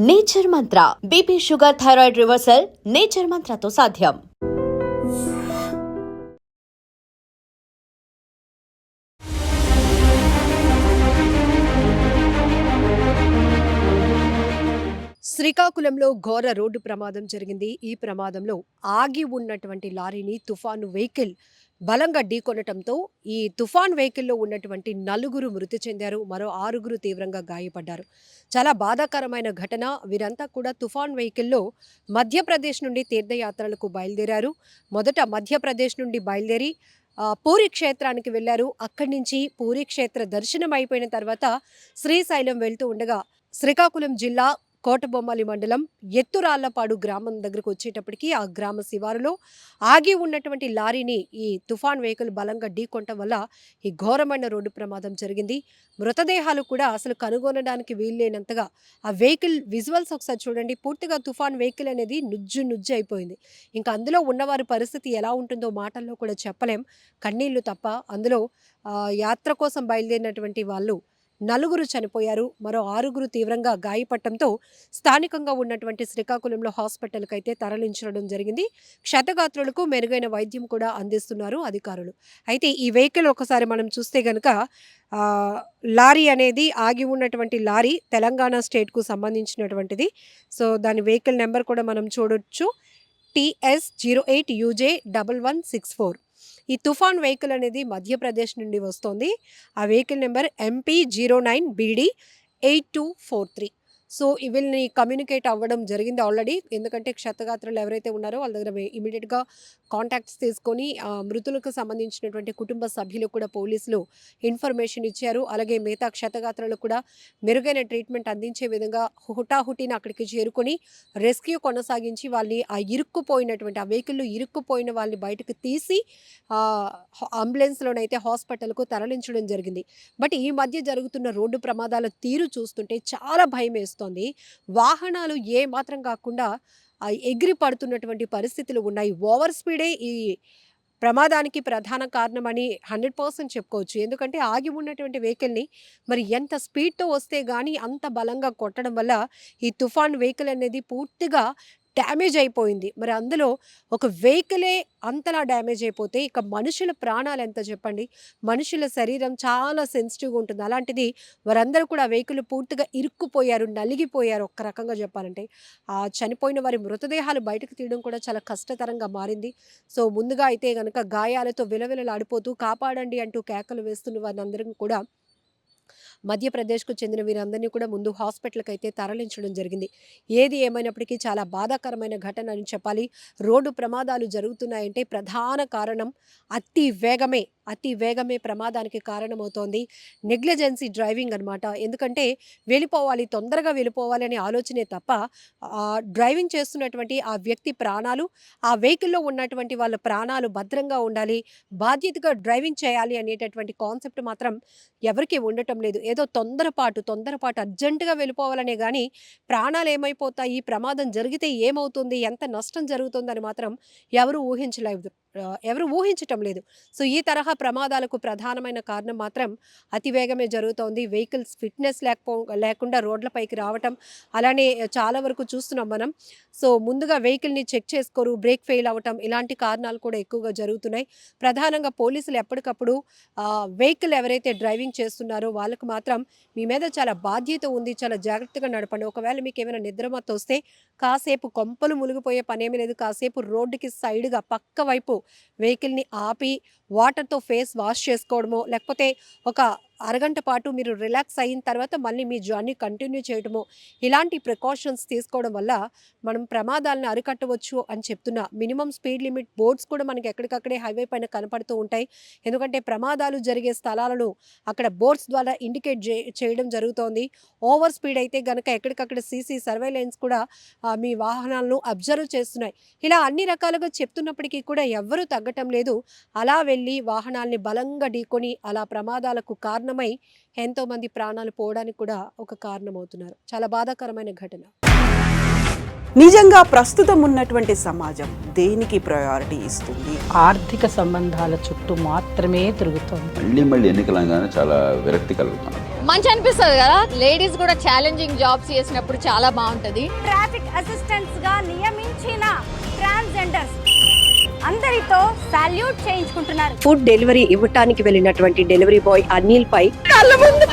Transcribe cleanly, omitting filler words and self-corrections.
Nature Mantra BP sugar thyroid reversal nature మంత్రతో సాధ్యం. శ్రీకాకుళంలో ఘోర రోడ్డు ప్రమాదం జరిగింది. ఈ ప్రమాదంలో ఆగి ఉన్నటువంటి లారీని తుఫాను వెహికల్ బలంగా ఢీకొనటంతో ఈ తుఫాన్ వెహికల్లో ఉన్నటువంటి నలుగురు మృతి చెందారు. మరో 6గురు తీవ్రంగా గాయపడ్డారు. చాలా బాధాకరమైన ఘటన. వీరంతా కూడా తుఫాన్ వెహికల్లో మధ్యప్రదేశ్ నుండి తీర్థయాత్రలకు బయలుదేరారు. మొదట మధ్యప్రదేశ్ నుండి బయలుదేరి పూరి క్షేత్రానికి వెళ్ళారు. అక్కడి నుంచి పూరి క్షేత్ర దర్శనం అయిపోయిన తర్వాత శ్రీశైలం వెళ్తూ ఉండగా శ్రీకాకుళం జిల్లా కోటబొమ్మాలి మండలం ఎత్తురాళ్లపాడు గ్రామం దగ్గరకు వచ్చేటప్పటికి ఆ గ్రామ శివారులో ఆగి ఉన్నటువంటి లారీని ఈ తుఫాన్ వెహికల్ బలంగా ఢీకొనటం వల్ల ఈ ఘోరమైన రోడ్డు ప్రమాదం జరిగింది. మృతదేహాలు కూడా అసలు కనుగొనడానికి వీల్లేనంతగా ఆ వెహికల్ విజువల్స్ ఒకసారి చూడండి. పూర్తిగా తుఫాన్ వెహికల్ అనేది నుజ్జు అయిపోయింది. ఇంకా అందులో ఉన్నవారి పరిస్థితి ఎలా ఉంటుందో మాటల్లో కూడా చెప్పలేం. కన్నీళ్లు తప్ప. అందులో యాత్ర కోసం బయలుదేరినటువంటి వాళ్ళు నలుగురు చనిపోయారు. మరో 6గురు తీవ్రంగా గాయపడటంతో స్థానికంగా ఉన్నటువంటి శ్రీకాకుళంలో హాస్పిటల్కి అయితే తరలించడం జరిగింది. క్షతగాత్రులకు మెరుగైన వైద్యం కూడా అందిస్తున్నారు అధికారులు. అయితే ఈ వెహికల్ ఒకసారి మనం చూస్తే గనుక లారీ అనేది ఆగి ఉన్నటువంటి లారీ తెలంగాణ స్టేట్కు సంబంధించినటువంటిది. సో దాని వెహికల్ నెంబర్ కూడా మనం చూడొచ్చు. TS08UJ1164. ఈ తుఫాన్ వెహికల్ అనేది మధ్యప్రదేశ్ నుండి వస్తోంది. ఆ వెహికల్ నెంబర్ MP09BD8243. సో వీళ్ళని కమ్యూనికేట్ అవ్వడం జరిగింది ఆల్రెడీ. ఎందుకంటే క్షతగాత్రులు ఎవరైతే ఉన్నారో వాళ్ళ దగ్గర ఇమీడియట్గా కాంటాక్ట్స్ తీసుకొని మృతులకు సంబంధించినటువంటి కుటుంబ సభ్యులకు కూడా పోలీసులు ఇన్ఫర్మేషన్ ఇచ్చారు. అలాగే మిగతా క్షతగాత్రులకు కూడా మెరుగైన ట్రీట్మెంట్ అందించే విధంగా హుటాహుటిన అక్కడికి చేరుకొని రెస్క్యూ కొనసాగించి వాళ్ళని ఆ ఇరుక్కుపోయినటువంటి ఆ వెహికల్లో ఇరుక్కుపోయిన వాళ్ళని బయటకు తీసి అంబులెన్స్లోనైతే హాస్పిటల్కు తరలించడం జరిగింది. బట్ ఈ మధ్య జరుగుతున్న రోడ్డు ప్రమాదాల తీరు చూస్తుంటే చాలా భయం వేస్తుంది. వాహనాలు ఏ మాత్రం కాకుండా ఎగిరి పడుతున్నటువంటి పరిస్థితులు ఉన్నాయి. ఓవర్ స్పీడే ఈ ప్రమాదానికి ప్రధాన కారణమని 100% చెప్పుకోవచ్చు. ఎందుకంటే ఆగి ఉన్నటువంటి వెహికల్ని మరి ఎంత స్పీడ్తో వస్తే కానీ అంత బలంగా కొట్టడం వల్ల ఈ తుఫాన్ వెహికల్ అనేది పూర్తిగా డ్యామేజ్ అయిపోయింది. మరి అందులో ఒక వెహికలే అంతలా డ్యామేజ్ అయిపోతే ఇక మనుషుల ప్రాణాలు ఎంత చెప్పండి. మనుషుల శరీరం చాలా సెన్సిటివ్గా ఉంటుంది. అలాంటిది వారందరూ కూడా వెహికల్ పూర్తిగా ఇరుక్కుపోయారు, నలిగిపోయారు. ఒక్క రకంగా చెప్పాలంటే చనిపోయిన వారి మృతదేహాలు బయటకు తీయడం కూడా చాలా కష్టతరంగా మారింది. సో ముందుగా అయితే కనుక గాయాలతో విలవిలలాడిపోతూ కాపాడండి అంటూ కేకలు వేస్తున్న వారందరం కూడా మధ్యప్రదేశ్కు చెందిన వీరందరినీ కూడా ముందు హాస్పిటల్కి అయితే తరలించడం జరిగింది. ఏది ఏమైనప్పటికీ చాలా బాధాకరమైన ఘటన అని చెప్పాలి. రోడ్డు ప్రమాదాలు జరుగుతున్నాయంటే ప్రధాన కారణం అతి వేగమే ప్రమాదానికి కారణమవుతోంది. నెగ్లిజెన్సీ డ్రైవింగ్ అనమాట. ఎందుకంటే తొందరగా వెళ్ళిపోవాలి అనే ఆలోచనే తప్ప డ్రైవింగ్ చేస్తున్నటువంటి ఆ వ్యక్తి ప్రాణాలు, ఆ వెహికల్లో ఉన్నటువంటి వాళ్ళ ప్రాణాలు భద్రంగా ఉండాలి, బాధ్యతగా డ్రైవింగ్ చేయాలి అనేటటువంటి కాన్సెప్ట్ మాత్రం ఎవరికీ ఉండటం లేదు. ఏదో తొందరపాటు అర్జెంటుగా వెళ్ళిపోవాలనే కానీ ప్రాణాలు ఏమైపోతాయి, ప్రమాదం జరిగితే ఏమవుతుంది, ఎంత నష్టం జరుగుతుందని మాత్రం ఎవరు ఊహించటం లేదు. సో ఈ తరహా ప్రమాదాలకు ప్రధానమైన కారణం మాత్రం అతివేగమే జరుగుతోంది. వెహికల్స్ ఫిట్నెస్ లేకుండా రోడ్లపైకి రావటం అలానే చాలా వరకు చూస్తున్నాం మనం. సో ముందుగా వెహికల్ని చెక్ చేసుకోరు, బ్రేక్ ఫెయిల్ అవ్వటం, ఇలాంటి కారణాలు కూడా ఎక్కువగా జరుగుతున్నాయి. ప్రధానంగా పోలీసులు ఎప్పటికప్పుడు వెహికల్ ఎవరైతే డ్రైవింగ్ చేస్తున్నారో వాళ్ళకు మాత్రం మీ మీద చాలా బాధ్యత ఉంది, చాలా జాగ్రత్తగా నడపండి. ఒకవేళ మీకు ఏమైనా నిద్రమత్తు వస్తే కాసేపు కొంపలు మునిగిపోయే పనేమీ లేదు. కాసేపు రోడ్డుకి సైడ్గా పక్క వైపు వెహికల్ని ఆపి వాటర్తో ఫేస్ వాష్ చేసుకోవడమో, లేకపోతే ఒక అరగంట పాటు మీరు రిలాక్స్ అయిన తర్వాత మళ్ళీ మీ జర్నీ కంటిన్యూ చేయడమో, ఇలాంటి ప్రికాషన్స్ తీసుకోవడం వల్ల మనం ప్రమాదాలను అరికట్టవచ్చు అని చెప్తున్నా. మినిమం స్పీడ్ లిమిట్ బోర్డ్స్ కూడా మనకి ఎక్కడికక్కడే హైవే పైన కనపడుతూ ఉంటాయి. ఎందుకంటే ప్రమాదాలు జరిగే స్థలాలను అక్కడ బోర్డ్స్ ద్వారా ఇండికేట్ చేయడం జరుగుతోంది. ఓవర్ స్పీడ్ అయితే కనుక ఎక్కడికక్కడ సీసీ సర్వేలెన్స్ కూడా మీ వాహనాలను అబ్జర్వ్ చేస్తున్నాయి. ఇలా అన్ని రకాలుగా చెప్తున్నప్పటికీ కూడా ఎవ్వరూ తగ్గటం లేదు. అలా వెళ్ళి వాహనాల్ని బలంగా ఢీకొని అలా ప్రమాదాలకు కారణమై ఎంతోమంది ప్రాణాలు పోవడానికి కూడా ఒక కారణమవుతున్నారు. చాలా బాధాకరమైన ఘటన. నిజంగా ప్రస్తుతం ఉన్నటువంటి సమాజం దేనికి ప్రయారిటీ ఇస్తుంది? ఆర్థిక సంబంధాల చుట్టూ మాత్రమే తిరుగుతోంది. మళ్ళీ ఎన్నికలంగానే చాలా విరక్తి కలుగుతున్నాం. మంచి అనిపిస్తుంది కదా, లేడీస్ కూడా ఛాలెంజింగ్ జాబ్స్ చేసినప్పుడు చాలా బాగుంటది. ట్రాఫిక్ అసిస్టెంట్స్ గా నియమించిన ట్రాన్స్జెండర్స్ అందరితో సాల్యూట్ చేయించుకుంటున్నారు. ఫుడ్ డెలివరీ ఇవ్వటానికి వెళ్ళినటువంటి డెలివరీ బాయ్ అనిల్ పై కళ్ళ ముందు